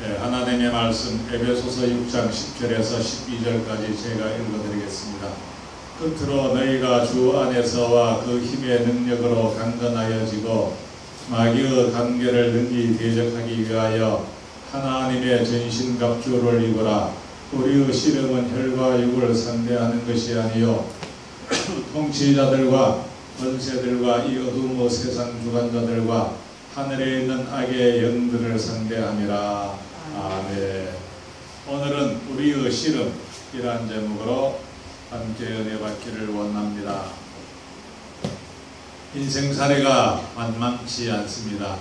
하나님의 말씀 에베소서 6장 10절에서 12절까지 제가 읽어드리겠습니다. 끝으로 너희가 주 안에서와 그 힘의 능력으로 강건하여지고 마귀의 관계를 능히 대적하기 위하여 하나님의 전신갑주를 입으라. 우리의 씨름은 혈과 육을 상대하는 것이 아니요 통치자들과 권세들과 이 어둠의 세상 주관자들과 하늘에 있는 악의 영들을 상대함이라. 아멘. 오늘은 우리의 씨름이란 제목으로 함께 은혜 받기를 원합니다. 인생사례가 만만치 않습니다.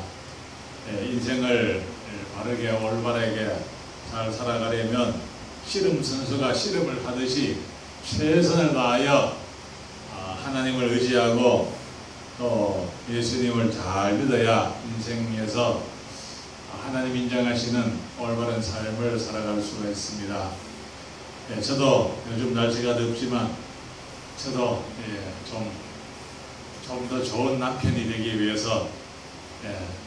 인생을 바르게 올바르게 잘 살아가려면 씨름 선수가 씨름을 하듯이 최선을 다하여 하나님을 의지하고 또 예수님을 잘 믿어야 인생에서 하나님 인정하시는 올바른 삶을 살아갈 수가 있습니다. 저도 요즘 날씨가 덥지만 저도 좀 더 좋은 남편이 되기 위해서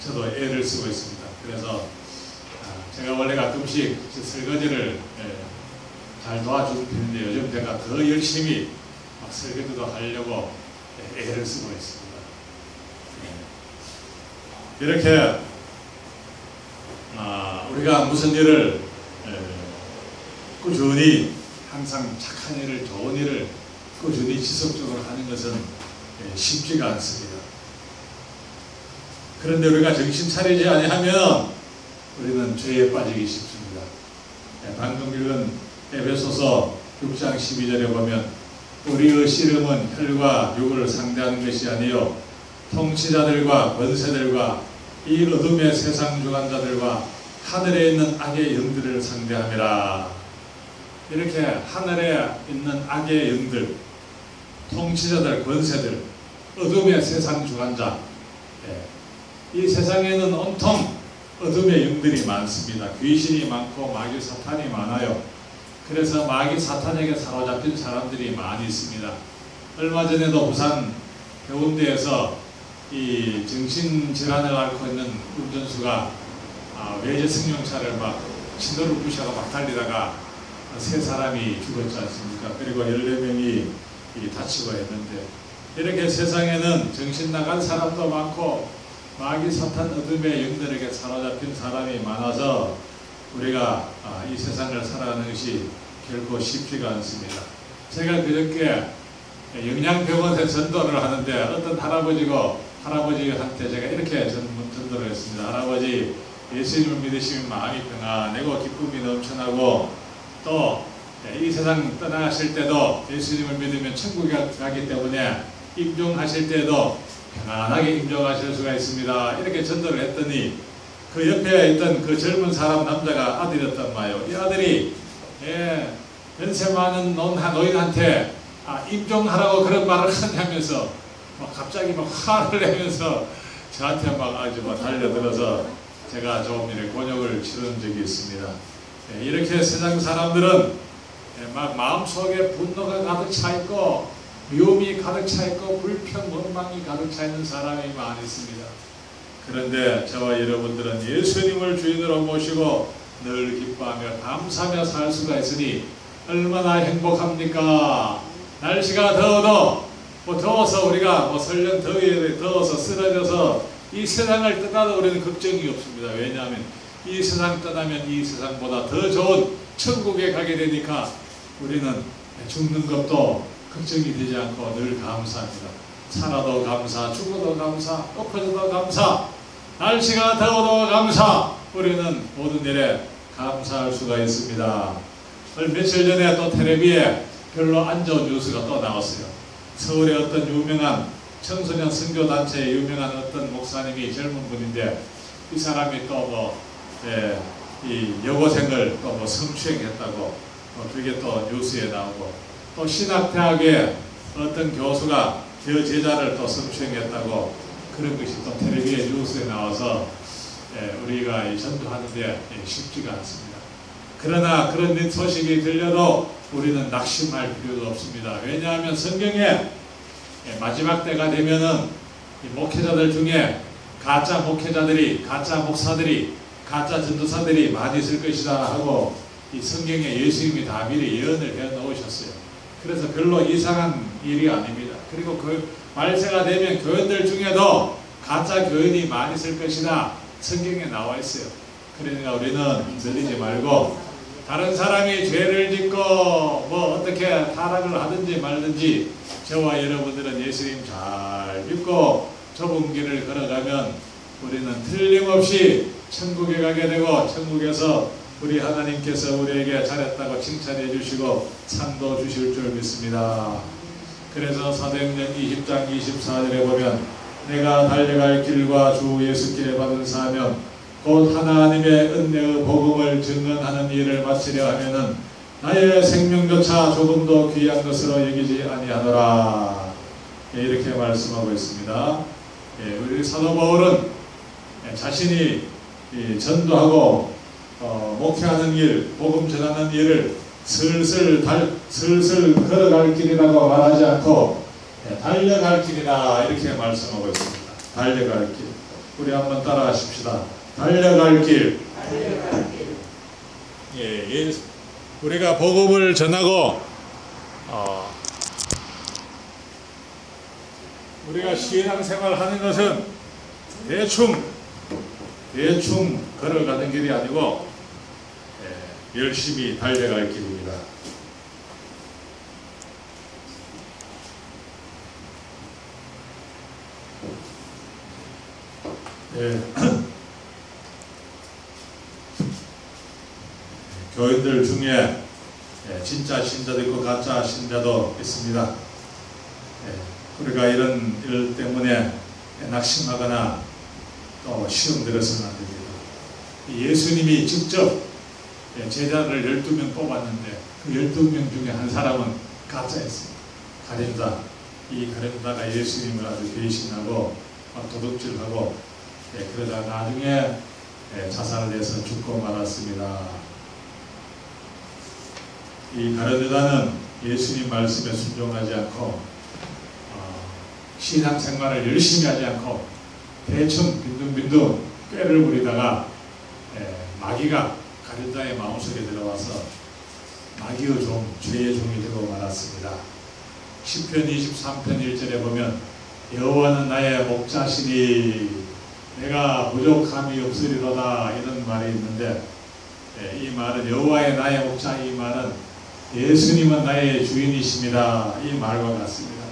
저도 애를 쓰고 있습니다. 그래서 제가 원래 가끔씩 설거지를 잘 도와주는 편인데 요즘 제가 더 열심히 막 설거지도 하려고 애를 쓰고 있습니다. 이렇게 우리가 무슨 일을 꾸준히 항상 착한 일을 좋은 일을 꾸준히 지속적으로 하는 것은 쉽지가 않습니다. 그런데 우리가 정신 차리지 아니하면 우리는 죄에 빠지기 쉽습니다. 방금 읽은 에베소서 6장 12절에 보면 우리의 씨름은 혈과 육을 상대하는 것이 아니요 통치자들과 권세들과 이 어둠의 세상 주관자들과 하늘에 있는 악의 영들을 상대함이라. 이렇게 하늘에 있는 악의 영들, 통치자들, 권세들, 어둠의 세상 주관자, 이 세상에는 온통 어둠의 영들이 많습니다. 귀신이 많고 마귀 사탄이 많아요. 그래서 마귀 사탄에게 사로잡힌 사람들이 많이 있습니다. 얼마 전에도 부산 해운대에서 이 정신질환을 앓고 있는 운전수가 외제 승용차를 막 신호를 부셔서 막 달리다가 3사람이 죽었지 않습니까? 그리고 14명이 다치고 했는데, 이렇게 세상에는 정신 나간 사람도 많고 마귀 사탄 어둠의 영들에게 사로잡힌 사람이 많아서 우리가 이 세상을 살아가는 것이 결코 쉽지가 않습니다. 제가 그저께 영양병원에 전도를 하는데 어떤 할아버지한테 제가 이렇게 전도를 했습니다. 할아버지, 예수님을 믿으시면 마음이 평안하고 기쁨이 넘쳐나고 또 이 세상 떠나실 때도 예수님을 믿으면 천국에 가기 때문에 임종하실 때도 편안하게 임종하실 수가 있습니다. 이렇게 전도를 했더니 그 옆에 있던 그 젊은 사람 남자가 아들이었단 말이에요. 이 아들이 연세 많은 노인한테 임종하라고 그런 말을 하냐면서 막 갑자기 막 화를 내면서 저한테 막 아주 막 달려들어서 제가 좀 이렇게 곤욕을 치른 적이 있습니다. 이렇게 세상 사람들은 막 마음속에 분노가 가득 차 있고 미움이 가득 차 있고 불평, 원망이 가득 차 있는 사람이 많이 있습니다. 그런데 저와 여러분들은 예수님을 주인으로 모시고 늘 기뻐하며 감사하며 살 수가 있으니 얼마나 행복합니까? 날씨가 더워서 우리가 설령 더위에 더워서 쓰러져서 이 세상을 떠나도 우리는 걱정이 없습니다. 왜냐하면 이 세상 떠나면 이 세상보다 더 좋은 천국에 가게 되니까 우리는 죽는 것도 걱정이 되지 않고 늘 감사합니다. 살아도 감사, 죽어도 감사, 엎어져도 감사, 날씨가 더워도 감사. 우리는 모든 일에 감사할 수가 있습니다. 며칠 전에 또 텔레비에 별로 안 좋은 뉴스가 또 나왔어요. 서울의 어떤 유명한 청소년 선교단체의 유명한 어떤 목사님이 젊은 분인데 이 사람이 또 이 여고생을 또 성추행했다고 그게 또 뉴스에 나오고, 또 신학대학의 어떤 교수가 제자를 또 성추행했다고 그런 것이 또 텔레비에 뉴스에 나와서 우리가 전도하는데 쉽지가 않습니다. 그러나 그런 소식이 들려도 우리는 낙심할 필요도 없습니다. 왜냐하면 성경에 마지막 때가 되면은 목회자들 중에 가짜 목회자들이, 가짜 목사들이 가짜 전도사들이 많이 있을 것이다 하고 이 성경에 예수님이 다 미리 예언을 해 놓으셨어요. 그래서 별로 이상한 일이 아닙니다. 그리고 그 말세가 되면 교인들 중에도 가짜 교인이 많이 있을 것이다 성경에 나와 있어요. 그러니까 우리는 흔들리지 말고 다른 사람이 죄를 짓고 뭐 어떻게 타락을 하든지 말든지 저와 여러분들은 예수님 잘 믿고 좁은 길을 걸어가면 우리는 틀림없이 천국에 가게 되고 천국에서 우리 하나님께서 우리에게 잘했다고 칭찬해 주시고 상도 주실 줄 믿습니다. 그래서 사도행전 20장 24절에 보면 내가 달려갈 길과 주 예수께 받은 사명 곧 하나님의 은혜의 복음을 증언하는 일을 마치려 하면은 나의 생명조차 조금도 귀한 것으로 여기지 아니하노라. 이렇게 말씀하고 있습니다. 우리 사도 바울은 자신이 전도하고 목회하는 일, 복음 전하는 일을 슬슬 걸어갈 길이라고 말하지 않고 달려갈 길이다 이렇게 말씀하고 있습니다. 달려갈 길. 우리 한번 따라 하십시다. 달려갈 길. 우리가 복음을 전하고 우리가 신앙생활 하는 것은 대충 걸어가는 길이 아니고 열심히 달려갈 길입니다. 교인들 중에 진짜 신자도 있고 가짜 신자도 있습니다. 우리가 이런 일 때문에 낙심하거나 또 시험 들어서는 안 됩니다. 예수님이 직접 제자를 12명 뽑았는데 그 12명 중에 한 사람은 가짜였습니다. 가룟다. 이 가룟다가 예수님을 아주 배신하고 도둑질하고 그러다 나중에 자살을 해서 죽고 말았습니다. 이 가룟유다는 예수님 말씀에 순종하지 않고 신앙생활을 열심히 하지 않고 대충 빈둥빈둥 꾀를 부리다가 마귀가 가룟유다의 마음속에 들어와서 마귀의 종, 죄의 종이 되고 말았습니다. 시편 23편 1절에 보면 여호와는 나의 목자시니 내가 부족함이 없으리로다 이런 말이 있는데 이 말은 여호와의 나의 목자 이 말은 예수님은 나의 주인이십니다. 이 말과 같습니다.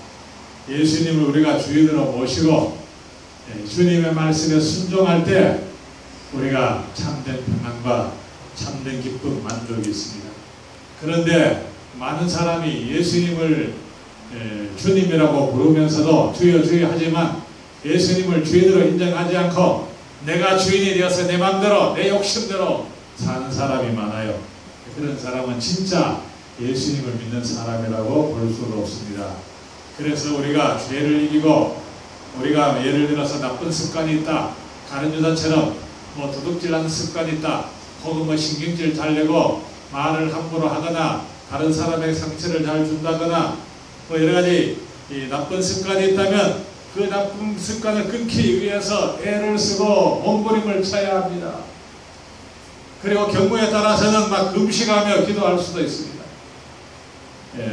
예수님을 우리가 주인으로 모시고 주님의 말씀에 순종할 때 우리가 참된 평안과 참된 기쁨, 만족이 있습니다. 그런데 많은 사람이 예수님을 주님이라고 부르면서도 주여 주여 하지만 예수님을 주인으로 인정하지 않고 내가 주인이 되어서 내 마음대로 내 욕심대로 사는 사람이 많아요. 그런 사람은 진짜 예수님을 믿는 사람이라고 볼 수가 없습니다. 그래서 우리가 죄를 이기고 우리가 예를 들어서 나쁜 습관이 있다. 가룟유다처럼 뭐 도둑질하는 습관이 있다. 혹은 뭐 신경질 잘 내고 말을 함부로 하거나 다른 사람에게 상처를 잘 준다거나 뭐 여러 가지 이 나쁜 습관이 있다면 그 나쁜 습관을 끊기 위해서 애를 쓰고 몸부림을 쳐야 합니다. 그리고 경우에 따라서는 막 금식하며 기도할 수도 있습니다.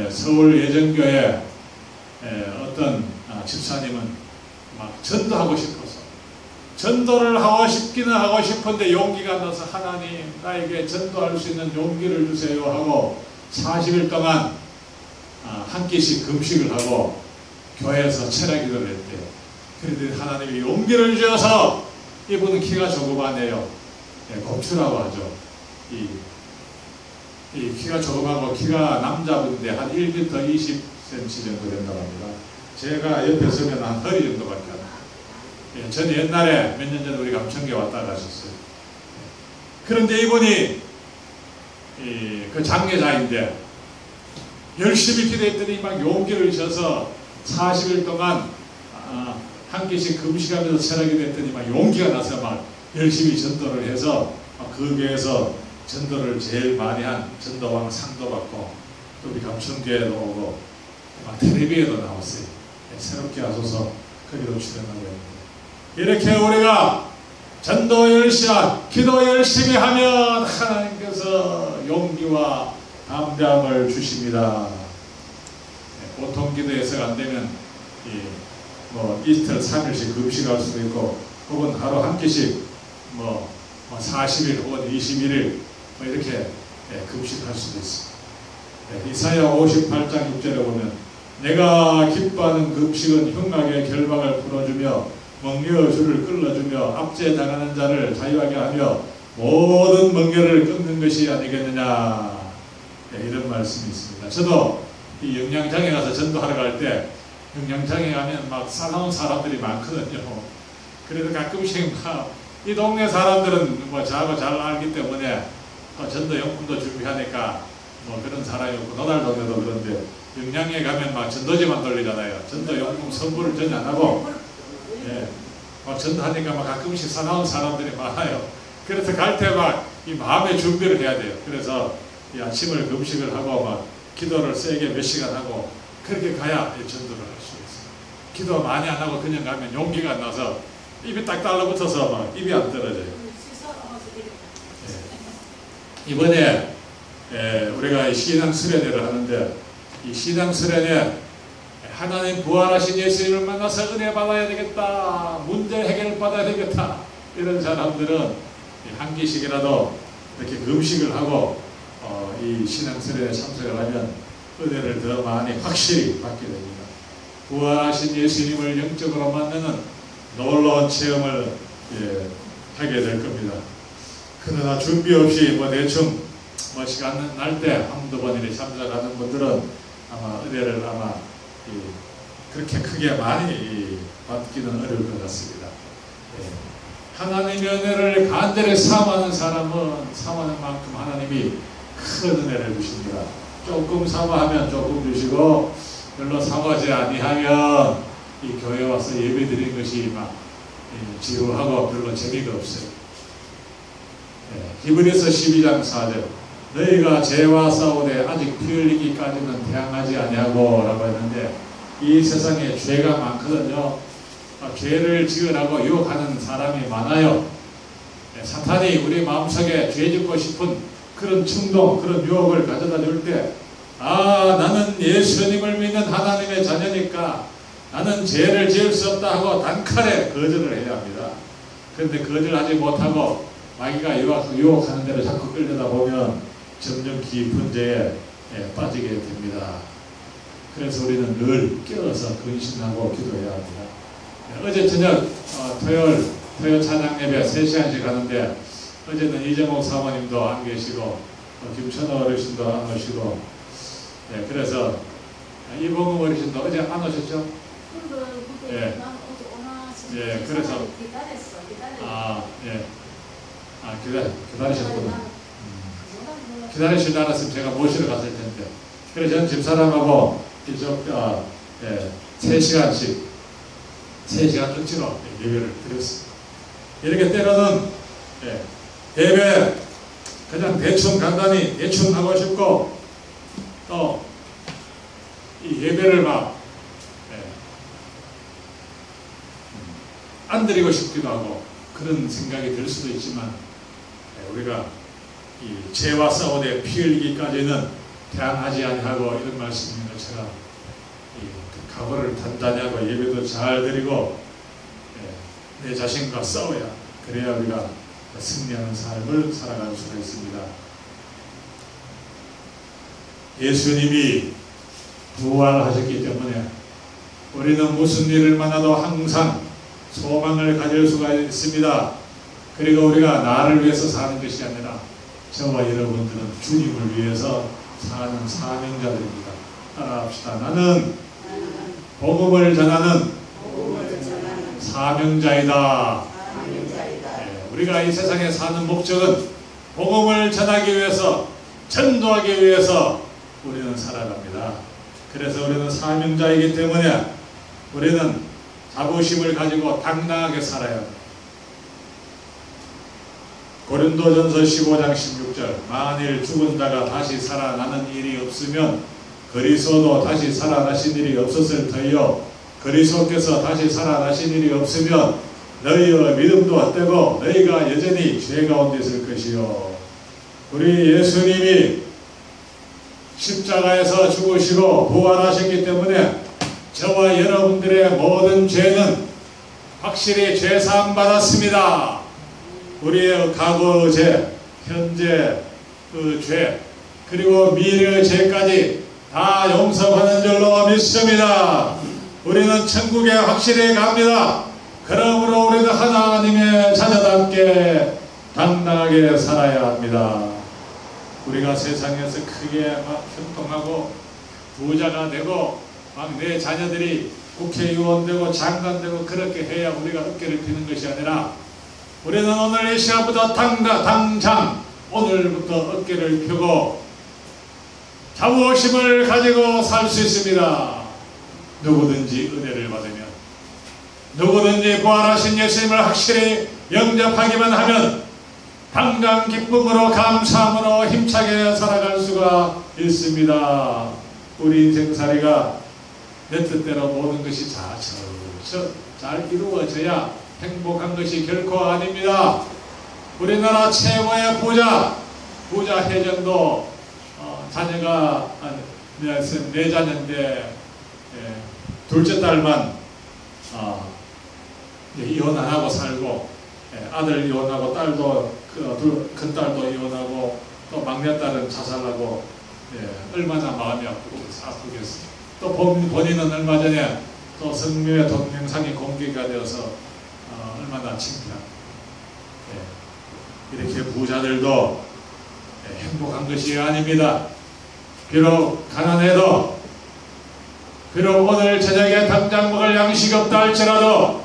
서울 예정교회 어떤 집사님은 막 전도하고 싶어서 전도를 하고 싶기는 하고 싶은데 용기가 나서 하나님 나에게 전도할 수 있는 용기를 주세요 하고 40일 동안 한 끼씩 금식을 하고 교회에서 철야 기도를 했대요. 그런데 하나님이 용기를 주셔서 이분은 키가 조그마네요. 곱추라고 하죠. 이 키가 조그마고 키가 남자분인데 한 1m 20cm 정도 된다고 합니다. 제가 옆에 서면 한 허리 정도밖에 안 돼요. 저는 옛날에 몇 년 전에 우리 감천교에 왔다 가셨어요. 그런데 이분이 그 장례자인데 열심히 기도했더니 막 용기를 주셔서 40일 동안 한 끼씩 금식하면서 철학이 됐더니 막 용기가 나서 막 열심히 전도를 해서 그 교회에서 전도를 제일 많이 한 전도왕 상도 받고 또 우리 감천교회도 오고 막 텔레비에도 나왔어요. 새롭게 하소서 거기도 출연하고 있는데 이렇게 우리가 전도 열심히, 기도 열심히 하면 하나님께서 용기와 담대함을 주십니다. 보통 기도해서 안 되면 뭐 이틀, 3일씩 금식할 수도 있고, 혹은 하루 한 끼씩 40일 혹은 21일 이렇게 금식할 수도 있습니다. 이사야 58장 6절에 보면 내가 기뻐하는 금식은 흉악의 결박을 풀어주며 멍에의 줄을 끌어주며 압제에 당하는 자를 자유하게 하며 모든 멍에를 끊는 것이 아니겠느냐, 이런 말씀이 있습니다. 저도 이 영양장에 가서 전도하러 갈 때 영양장에 가면 막 사나운 사람들이 많거든요. 그래서 가끔씩 이 동네 사람들은 저하고 잘 알기 때문에 전도용품도 준비하니까 그런 사람이 없고, 노달 동네도 그런데 영양에 가면 막 전도지만 돌리잖아요. 전도용품 선물을 전혀 안 하고, 막 전도하니까 막 가끔씩 사나운 사람들이 많아요. 그래서 갈 때 막 이 마음의 준비를 해야 돼요. 그래서 이 아침을 금식을 하고 막 기도를 세게 몇 시간 하고 그렇게 가야 전도를 할 수 있어요. 기도 많이 안 하고 그냥 가면 용기가 안 나서 입이 딱 달라붙어서 막 입이 안 떨어져요. 이번에 우리가 신앙 수련회를 하는데, 이 신앙 수련회 하나님 부활하신 예수님을 만나서 은혜 받아야 되겠다, 문제 해결 받아야 되겠다, 이런 사람들은 한 끼씩이라도 이렇게 금식을 하고 이 신앙 수련회에 참석을 하면 은혜를 더 많이 확실히 받게 됩니다. 부활하신 예수님을 영적으로 만나는 놀라운 체험을 하게 될 겁니다. 그러나 준비 없이 대충 시간 날 때 한두 번 이렇게 참석하는 분들은 아마 은혜를 그렇게 크게 많이 받기는 어려울 것 같습니다. 하나님의 은혜를 간절히 사모하는 사람은 사모하는 만큼 하나님이 큰 은혜를 주십니다. 조금 사모하면 조금 주시고, 별로 사모하지 아니하면 이 교회 와서 예배 드리는 것이 막 지루하고 별로 재미가 없어요. 히브리서 12장 4절, 너희가 죄와 싸우되 아직 피 흘리기까지는 대항하지 아니하고 라고 했는데, 이 세상에 죄가 많거든요. 죄를 지으라고 유혹하는 사람이 많아요. 사탄이 우리 마음속에 죄 짓고 싶은 그런 충동, 그런 유혹을 가져다 줄 때, 나는 예수님을 믿는 하나님의 자녀니까 나는 죄를 지을 수 없다 하고 단칼에 거절을 해야 합니다. 그런데 거절하지 못하고 마귀가 유혹하는 대로 자꾸 끌려다 보면 점점 깊은 죄에 빠지게 됩니다. 그래서 우리는 늘 깨어서 근신하고 기도해야 합니다. 어제 저녁 토요일 찬양 예배 3시간씩 하는데, 어제는 이재목 사모님도 안 계시고 김천호 어르신도 안 오시고, 그래서 이봉금 어르신도 어제 안 오셨죠? 그래서 기다리셨구나. 기다리실 줄 알았으면 제가 모시러 갔을 텐데. 그래서 저는 집사람하고 이쪽 3시간씩 3시간 억지로 예배를 드렸습니다. 이렇게 때로는 예배 그냥 대충 간단히 대충 하고 싶고, 또 이 예배를 안 드리고 싶기도 하고 그런 생각이 들 수도 있지만, 우리가 이 죄와 싸우되 피 흘리기까지는 대항하지 아니하고 이런 말씀인 것처럼 각오를 단단히 하고 예배도 잘 드리고 내 자신과 싸워야, 그래야 우리가 승리하는 삶을 살아갈 수가 있습니다. 예수님이 부활하셨기 때문에 우리는 무슨 일을 만나도 항상 소망을 가질 수가 있습니다. 그리고 우리가 나를 위해서 사는 것이 아니라 저와 여러분들은 주님을 위해서 사는 사명자들입니다. 따라합시다. 나는 복음을 전하는 사명자이다. 우리가 이 세상에 사는 목적은 복음을 전하기 위해서, 전도하기 위해서 우리는 살아갑니다. 그래서 우리는 사명자이기 때문에 우리는 자부심을 가지고 당당하게 살아야 합니다. 고린도전서 15장 16절, 만일 죽은 자가 다시 살아나는 일이 없으면 그리스도도 다시 살아나신 일이 없었을 터이요, 그리스도께서 다시 살아나신 일이 없으면 너희의 믿음도 헛되고 너희가 여전히 죄 가운데 있을 것이요. 우리 예수님이 십자가에서 죽으시고 부활하셨기 때문에 저와 여러분들의 모든 죄는 확실히 죄사함 받았습니다. 우리의 과거의 죄, 현재 그 죄, 그리고 미래의 죄까지 다 용서하는 줄로 믿습니다. 우리는 천국에 확실히 갑니다. 그러므로 우리는 하나님의 자녀답게 당당하게 살아야 합니다. 우리가 세상에서 크게 막 형통하고 부자가 되고 막 내 자녀들이 국회의원 되고 장관 되고 그렇게 해야 우리가 어깨를 피는 것이 아니라 우리는 오늘 이 시간부터 당장 오늘부터 어깨를 펴고 자부심을 가지고 살 수 있습니다. 누구든지 은혜를 받으면, 누구든지 부활하신 예수님을 확실히 영접하기만 하면 당장 기쁨으로 감사함으로 힘차게 살아갈 수가 있습니다. 우리 인생살이가 내 뜻대로 모든 것이 잘 이루어져야 행복한 것이 결코 아닙니다. 우리나라 최고의 부자 혜정도 자녀가 네 자녀인데 둘째 딸만 이혼 안 하고 살고 아들 이혼하고 딸도 큰 딸도 이혼하고 또 막내딸은 자살하고 얼마나 마음이 아프겠어요. 또 본인은 얼마 전에 또 성묘의 동명상이 공개가 되어서 얼마나 창피한. 이렇게 부자들도 행복한 것이 아닙니다. 비록 가난해도, 비록 오늘 저녁에 당장 먹을 양식이 없다 할지라도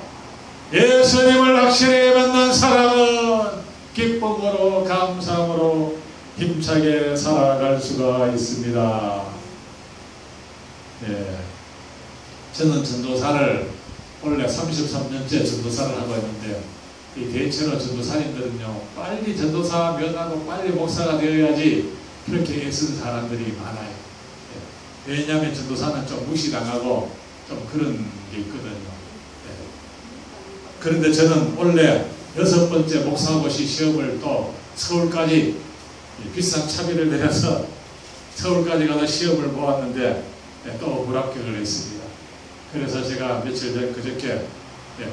예수님을 확실히 만난 사람은 기쁨으로 감사함으로 힘차게 살아갈 수가 있습니다. 저는 전도사를 원래 33년째 전도사를 하고 있는데 이 대체로 전도사님들은요 빨리 전도사 면하고 빨리 목사가 되어야지 그렇게 애쓰는 사람들이 많아요. 왜냐하면 전도사는 좀 무시당하고 좀 그런 게 있거든요. 그런데 저는 원래 6번째 목사고시 시험을 또 서울까지 비싼 차비를 내려서 서울까지 가서 시험을 보았는데 또 불합격을 했습니다. 그래서 제가 며칠 전 그저께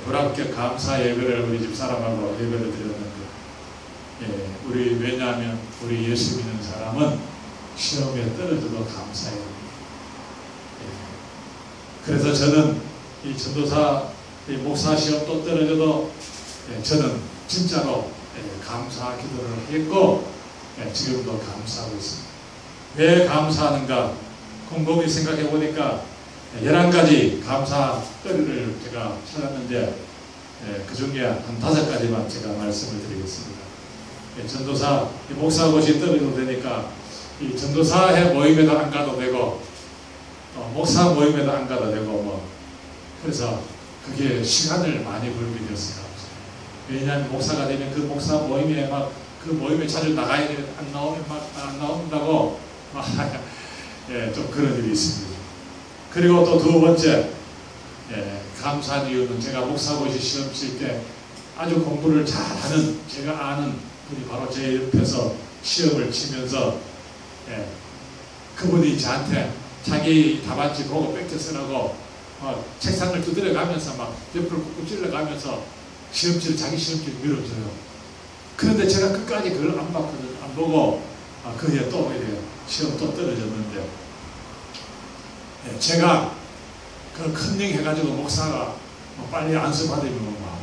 불합격 감사 예배를 우리 집 사람하고 예배를 드렸는데 우리 왜냐하면 우리 예수 믿는 사람은 시험에 떨어져도 감사해요. 그래서 저는 이 전도사 이 목사 시험도 떨어져도 저는 진짜로 감사 기도를 했고 지금도 감사하고 있습니다. 왜 감사하는가? 곰곰이 생각해 보니까 11가지 감사거리를 제가 찾았는데 그 중에 한 5가지만 제가 말씀을 드리겠습니다. 전도사 목사고시 떨어져도 되니까 이 전도사회 모임에도 안 가도 되고 목사 모임에도 안 가도 되고 뭐 그래서 그게 시간을 많이 벌게 되었어요. 왜냐하면 목사가 되면 그 목사 모임에 막 그 모임에 자주 나가야 되는데 안 나오면 막 안 나온다고 막 좀 그런 일이 있습니다. 그리고 또 2번째 감사한 이유는 제가 목사고시 시험 칠 때 아주 공부를 잘하는 제가 아는 분이 바로 제 옆에서 시험을 치면서 그분이 저한테 자기 답안지 보고 뺏겨 쓰라고 책상을 두드려 가면서 막 옆을 꾹꾹 찔러 가면서 자기 시험지를 밀어줘요. 그런데 제가 끝까지 그걸 안 봤거든요. 안 보고 그에 또 시험 또 떨어졌는데 제가 그 컨닝 해가지고 목사가 빨리 안수 받으면 뭐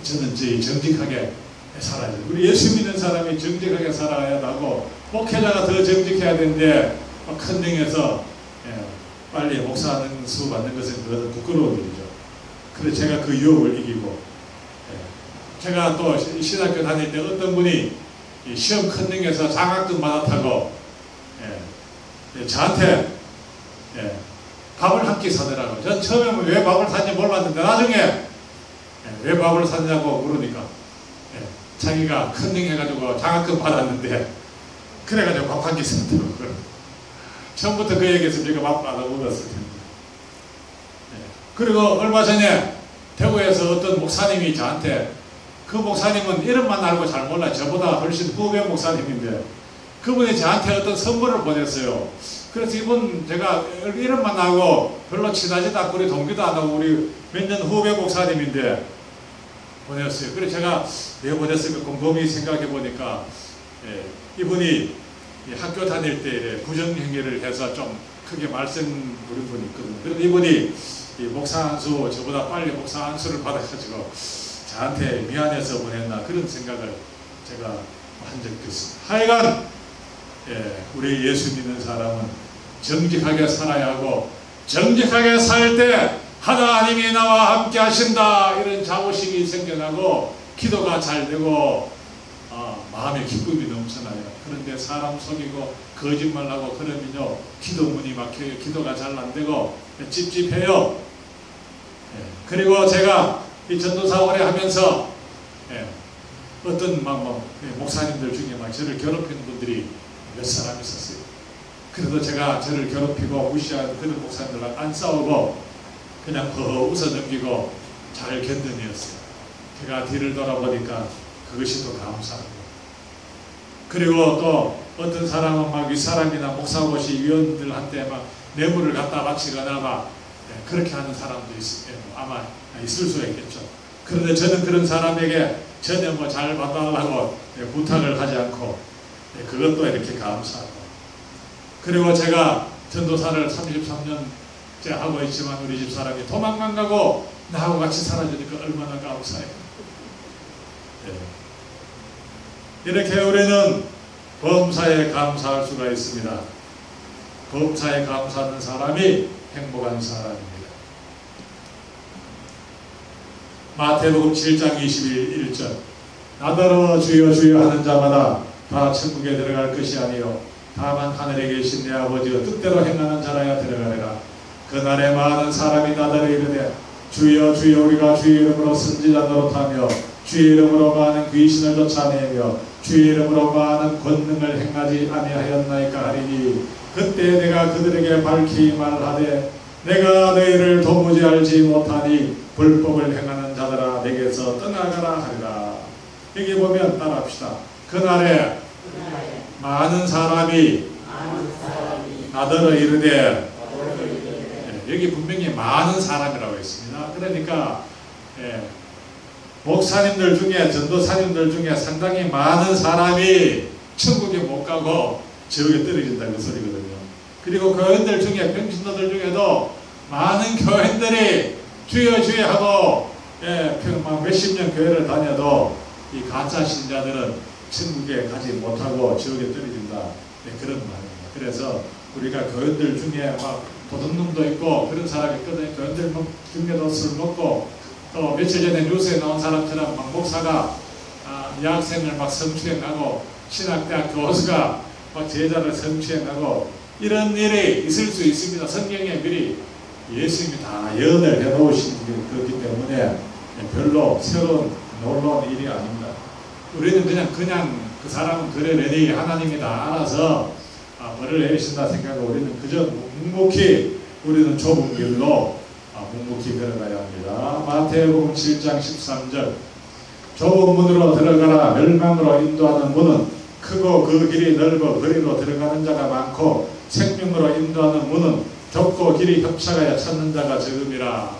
저는 정직하게 살아야 돼요. 우리 예수 믿는 사람이 정직하게 살아야 하고 목회자가 더 정직해야 되는데 컨닝해서 빨리 목사하는 수 받는 것은 그것은 부끄러운 일이죠. 그래서 제가 그 유혹을 이기고 제가 또 신학교 다닐 때 어떤 분이 시험 컨닝해서 장학금 받았다고 저한테 밥을 한 끼 사더라고요. 전 처음에 왜 밥을 샀는지 몰랐는데 나중에 왜 밥을 샀냐고 물으니까 자기가 컨닝해가지고 장학금 받았는데 그래가지고 밥 한 끼 샀더라고요. 처음부터 그 얘기에서 제가 밥 받아 먹었을 텐데. 그리고 얼마 전에 대구에서 어떤 목사님이 저한테, 그 목사님은 이름만 알고 잘 몰라. 저보다 훨씬 후배 목사님인데 그분이 저한테 어떤 선물을 보냈어요. 그래서 이분 제가 이름만 알고 별로 친하지도 않고 우리 동기도 안 하고 우리 몇 년 후배 목사님인데 보냈어요. 그래서 제가 왜 보냈을까 곰곰이 생각해 보니까 이분이 학교 다닐 때 부정행위를 해서 좀 크게 말씀드린 분이 있거든요. 그래서 이분이 목사 안수, 저보다 빨리 목사 안수를 받아가지고 저한테 미안해서 보냈나 그런 생각을 제가 한 적이 있습니다. 하여간 우리 예수 믿는 사람은 정직하게 살아야 하고, 정직하게 살 때 하나님이 나와 함께 하신다 이런 자부심이 생겨나고 기도가 잘 되고 마음의 기쁨이 넘쳐나요. 그런데 사람 속이고 거짓말하고 그러면요 기도문이 막혀요. 기도가 잘 안 되고 찝찝해요. 그리고 제가 이 전도사 오래 하면서 어떤 목사님들 중에 막 저를 괴롭히는 분들이 몇 사람 있었어요. 그래도 제가 저를 괴롭히고 무시하는 그런 목사님들랑 안 싸우고 그냥 웃어 넘기고 잘 견뎌내었어요. 제가 뒤를 돌아보니까 그것이 더 감사하고, 그리고 또 어떤 사람은 막 윗사람이나 목사고시 위원들한테 막 뇌물을 갖다 바치거나 막 그렇게 하는 사람도 아마 있을 수 있겠죠. 그런데 저는 그런 사람에게 전혀 잘 봐달라고 부탁을 하지 않고 그것도 이렇게 감사하고, 그리고 제가 전도사를 33년째 하고 있지만 우리 집 사람이 도망만 가고 나하고 같이 살아주니까 얼마나 감사해요. 이렇게 우리는 범사에 감사할 수가 있습니다. 범사에 감사하는 사람이 행복한 사람입니다. 마태복음 7장 21절 나더러 주여 주여 하는 자마다 다 천국에 들어갈 것이 아니요 다만 하늘에 계신 내 아버지의 뜻대로 행하는 자라야 들어가리라. 그날에 많은 사람이 나더러 이르되 주여 주여 우리가 주의 이름으로 선지자 노릇하며 주의 이름으로 많은 귀신을 쫓아내며 주의 이름으로 많은 권능을 행하지 아니하였나이까 하리니 그때 내가 그들에게 밝히 말하되 내가 너희를 도무지 알지 못하니 불법을 행하는 자들아 내게서 떠나가라 하리라. 여기 보면 따라합시다. 그날에 많은 사람이 나더러 이르되, 여기 분명히 많은 사람이라고 했습니다. 그러니까 목사님들 중에 전도사님들 중에 상당히 많은 사람이 천국에 못 가고 지옥에 떨어진다는 소리거든요. 그리고 교인들 중에 평신도들 중에도 많은 교인들이 주여 주여 하고 몇십 년 교회를 다녀도 이 가짜 신자들은 천국에 가지 못하고 지옥에 떨어진다. 그런 말입니다. 그래서 우리가 교인들 중에 막 도둑놈도 있고 그런 사람이 있거든요. 교인들 중에도 술 먹고 또 며칠 전에 뉴스에 나온 사람처럼 막 목사가 여학생을 막 성추행하고 신학대학 교수가 막 제자를 성추행하고 이런 일이 있을 수 있습니다. 성경에 미리 예수님이 다 예언을 해놓으신 거기 때문에 별로 새로운 놀라운 일이 아닙니다. 우리는 그냥 그 사람은 그러려니 하나님이 다 알아서 벌을 내리신다 생각하고 우리는 그저 묵묵히 우리는 좁은 길로 묵묵히 걸어가야 합니다. 마태복음 7장 13절 좁은 문으로 들어가라. 멸망으로 인도하는 문은 크고 그 길이 넓어 거리로 들어가는 자가 많고 생명으로 인도하는 문은 좁고 길이 협착하여 찾는 자가 적음이라.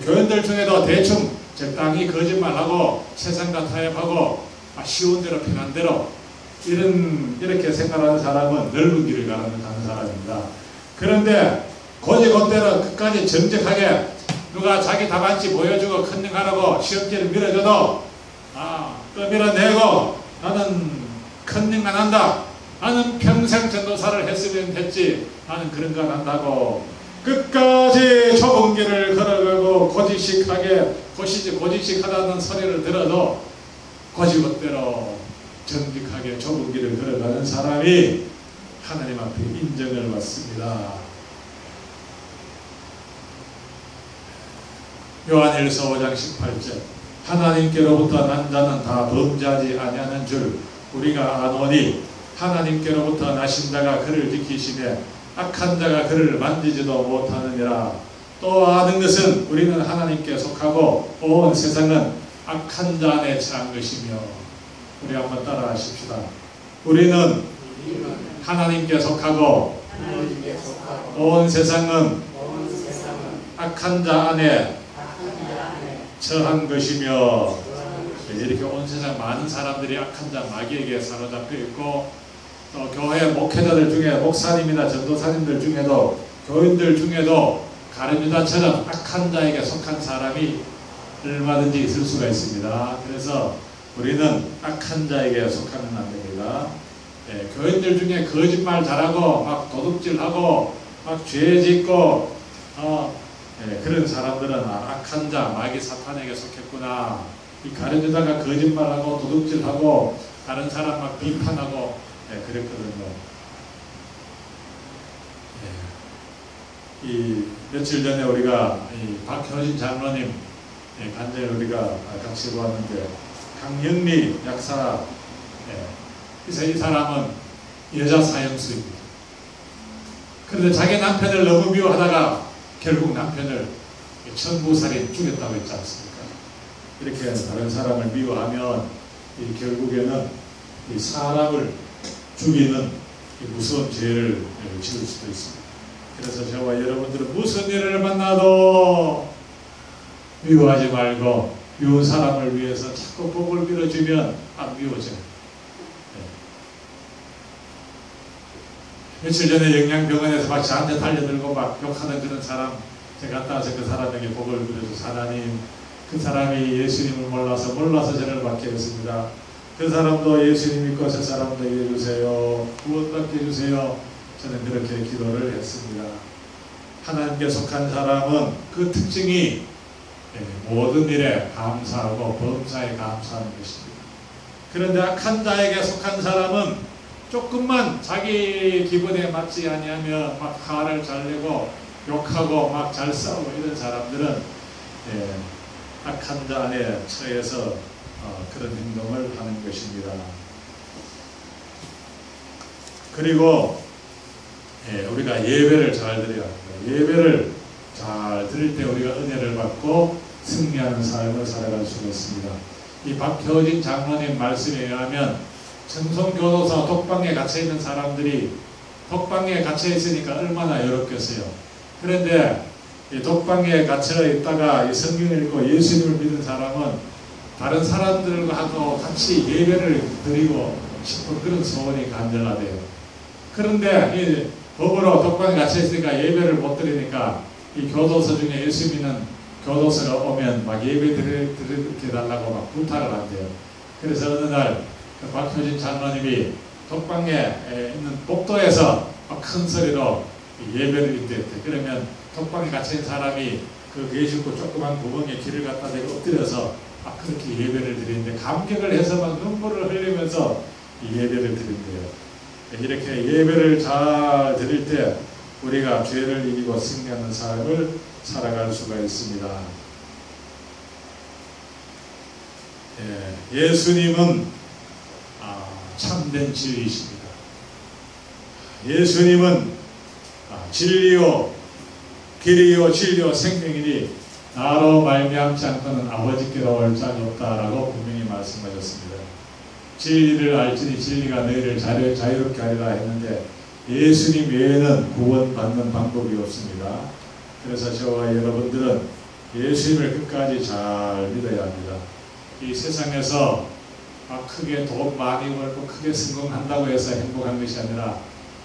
교인들 중에도 대충 적당히 거짓말하고 세상과 타협하고 쉬운 대로 편한 대로 이렇게 생각하는 사람은 넓은 길을 가는 사람입니다. 그런데 곧이곧대로 끝까지 정직하게 누가 자기 답안지 보여주고 컨닝하라고 시험지를 밀어줘도 떠밀어내고 나는 컨닝만 한다. 나는 평생 전도사를 했으면 됐지. 나는 그런 거 안 한다고 끝까지 좁은 길을 걸어가고 고지식하다는 소리를 들어도 곧이곧대로 정직하게 좁은 길을 걸어가는 사람이 하나님 앞에 인정을 받습니다. 요한일서 5장 18절 하나님께로부터 난 자는 다 범죄하지 아니하는 줄 우리가 아노니 하나님께로부터 나신 자가 그를 지키시며 악한 자가 그를 만지지도 못하느니라. 또 아는 것은 우리는 하나님께 속하고 온 세상은 악한 자 안에 처한 것이며. 우리 한번 따라 하십시다. 우리는 하나님께 속하고 온 세상은 악한 자 안에 처한 것이며. 이렇게 온 세상 많은 사람들이 악한 자 마귀에게 사로잡혀 있고, 또 교회 목회자들 중에 목사님이나 전도사님들 중에도 교인들 중에도 가룟유다처럼 악한 자에게 속한 사람이 얼마든지 있을 수가 있습니다. 그래서 우리는 악한 자에게 속하면 안 됩니다. 교인들 중에 거짓말 잘하고 막 도둑질하고 막 죄 짓고 그런 사람들은 악한 자 마귀 사탄에게 속했구나. 이 가룟유다가 거짓말하고 도둑질하고 다른 사람 막 비판하고 그랬거든요. 이 며칠 전에 우리가 이 박효진 장로님 간절히 우리가 같이 보았는데, 강영리 약사, 그래서 이 사람은 여자 사형수입니다. 그런데 자기 남편을 너무 미워하다가 결국 남편을 천부살인 죽였다고 했지 않습니까? 이렇게 다른 사람을 미워하면 결국에는 이 사람을 죽이는 무서운 죄를 지을 수도 있습니다. 그래서 저와 여러분들은 무슨 일을 만나도 미워하지 말고, 미운 사람을 위해서 자꾸 복을 빌어주면 안 미워져요. 며칠 전에 영양병원에서 막 저한테 달려들고 막 욕하는 그런 사람, 제가 갔다 와서 그 사람에게 복을 빌어줘서, 하나님, 그 사람이 예수님을 몰라서 저를 받게 했습니다. 그 사람도 예수님 믿고 저 사람도 해주세요. 구원받게 해주세요. 저는 그렇게 기도를 했습니다. 하나님께 속한 사람은 그 특징이 모든 일에 감사하고 범사에 감사하는 것입니다. 그런데 악한 자에게 속한 사람은 조금만 자기 기분에 맞지 아니하면 막 화를 잘 내고 욕하고 막 잘 싸우고, 이런 사람들은 악한 자 안에 처해서 그런 행동을 하는 것입니다. 그리고 우리가 예배를 잘 드려야 합니다. 예배를 잘 드릴 때 우리가 은혜를 받고 승리하는 삶을 살아갈 수가 있습니다. 이 박효진 장로님 말씀에 의하면 청송교도소 독방에 갇혀있는 사람들이 독방에 갇혀있으니까 얼마나 외롭겠어요. 그런데 이 독방에 갇혀있다가 이 성경을 읽고 예수님을 믿은 사람은 다른 사람들하고 같이 예배를 드리고 싶은 그런 소원이 간절하대요. 그런데 이 법으로 독방에 갇혀있으니까 예배를 못 드리니까 이 교도소 중에 예수 믿는 교도소가 오면 막 예배 드려달라고 막 부탁을 한대요. 그래서 어느 날 그 박효진 장로님이 독방에 있는 복도에서 막 큰 소리로 예배를 인도했대. 그러면 독방에 갇힌 사람이 그 계시고 조그만 구멍에 길을 갖다 대고 엎드려서 막 그렇게 예배를 드리는데 감격을 해서 막 눈물을 흘리면서 예배를 드린대요. 이렇게 예배를 잘 드릴 때 우리가 죄를 이기고 승리하는 삶을 살아갈 수가 있습니다. 예수님은 참된 진리이십니다. 예수님은 진리요 길이요 진리요 생명이니 나로 말미암지 않고는 아버지께로 올 자가 없다라고 분명히 말씀하셨습니다. 진리를 알지니 진리가 너희를 자유롭게 하리라 했는데, 예수님 외에는 구원받는 방법이 없습니다. 그래서 저와 여러분들은 예수님을 끝까지 잘 믿어야 합니다. 이 세상에서 크게 돈 많이 벌고 크게 성공한다고 해서 행복한 것이 아니라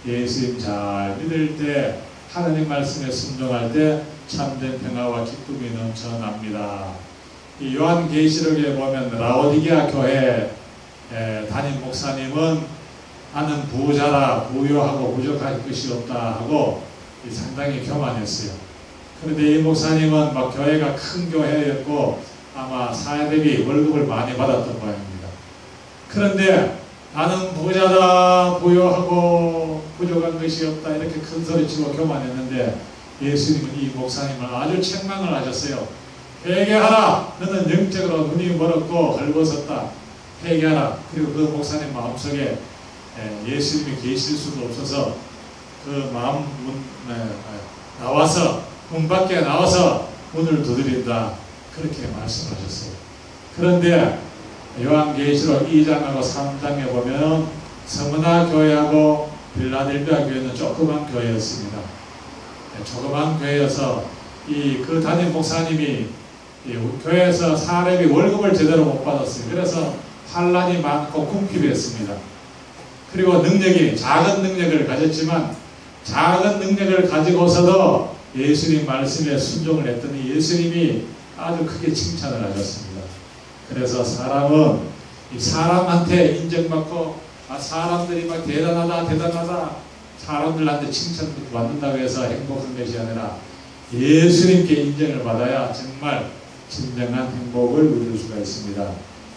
예수님 잘 믿을 때, 하나님 말씀에 순종할 때 참된 평화와 기쁨이 넘쳐납니다. 이 요한계시록에 보면 라오디게아 교회 담임 목사님은 나는 부자라 부유하고 부족할 것이 없다 하고 상당히 교만했어요. 그런데 이 목사님은 막 교회가 큰 교회였고 아마 사회 대비 월급을 많이 받았던 모양입니다. 그런데 나는 부자다 부유하고 부족한 것이 없다 이렇게 큰 소리치고 교만했는데, 예수님은 이 목사님을 아주 책망을 하셨어요. 회개하라. 너는 영적으로 눈이 멀었고 헐벗었다. 회개하라. 그리고 그 목사님 마음속에 예수님이 계실 수도 없어서 그 마음 나와서 문 밖에 나와서 문을 두드린다. 그렇게 말씀하셨어요. 그런데 요한계시록 2장하고 3장에 보면 스무나 교회하고 빌라델비아 교회는 조그만 교회였습니다. 조그만 교회여서 그 담임 목사님이 교회에서 사람이 월급을 제대로 못 받았어요. 그래서 환란이 많고 궁핍이 했습니다. 그리고 작은 능력을 가졌지만 작은 능력을 가지고서도 예수님 말씀에 순종을 했더니 예수님이 아주 크게 칭찬을 하셨습니다. 그래서 사람은 이 사람한테 인정받고 사람들이 막 대단하다 사람들한테 칭찬받는다고 해서 행복한 것이 아니라 예수님께 인정을 받아야 정말 진정한 행복을 누릴 수가 있습니다.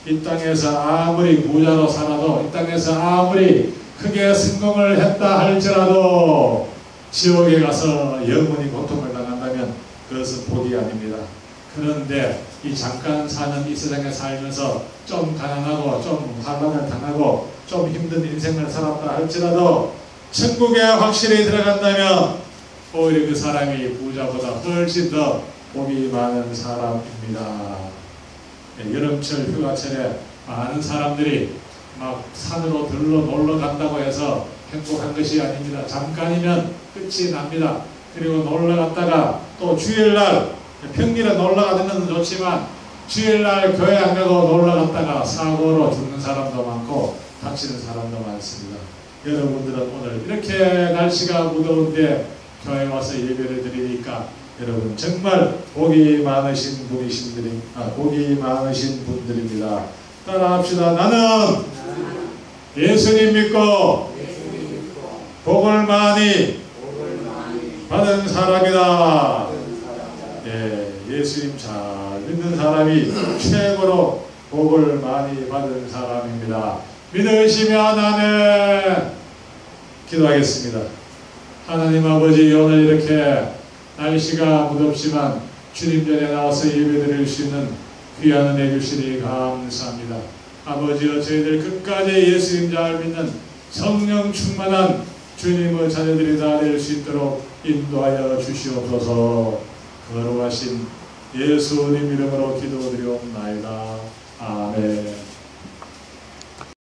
이 땅에서 아무리 부자로 살아도, 이 땅에서 아무리 크게 성공을 했다 할지라도 지옥에 가서 영원히 고통을 당한다면 그것은 복이 아닙니다. 그런데 이 잠깐 사는 이 세상에 살면서 좀 가난하고 좀 환난을 당하고 좀 힘든 인생을 살았다 할지라도 천국에 확실히 들어간다면 오히려 그 사람이 부자보다 훨씬 더 복이 많은 사람입니다. 여름철 휴가철에 많은 사람들이 막 산으로 들러 놀러 간다고 해서 행복한 것이 아닙니다. 잠깐이면 끝이 납니다. 그리고 놀러 갔다가 또 주일날 평일에 놀러 가는 건 좋지만 주일날 교회 안 가고 놀러 갔다가 사고로 죽는 사람도 많고 다치는 사람도 많습니다. 여러분들은 오늘 이렇게 날씨가 무더운데 교회 와서 예배를 드리니까 여러분 정말 복이 많으신 분들입니다. 따라합시다. 나는 예수님 믿고 복을 많이 받은 사람이다. 예수님 잘 믿는 사람이 최고로 복을 많이 받은 사람입니다. 믿으시면 아멘. 기도하겠습니다. 하나님 아버지, 오늘 이렇게 날씨가 무덥지만 주님 전에 나와서 예배드릴 수 있는 귀한 은혜 주시니 감사합니다. 아버지여, 저희들 끝까지 예수님 잘 믿는 성령 충만한 주님의 자녀들이 다 될 수 있도록 인도하여 주시옵소서. 거룩하신 예수님 이름으로 기도드리옵나이다. 아멘.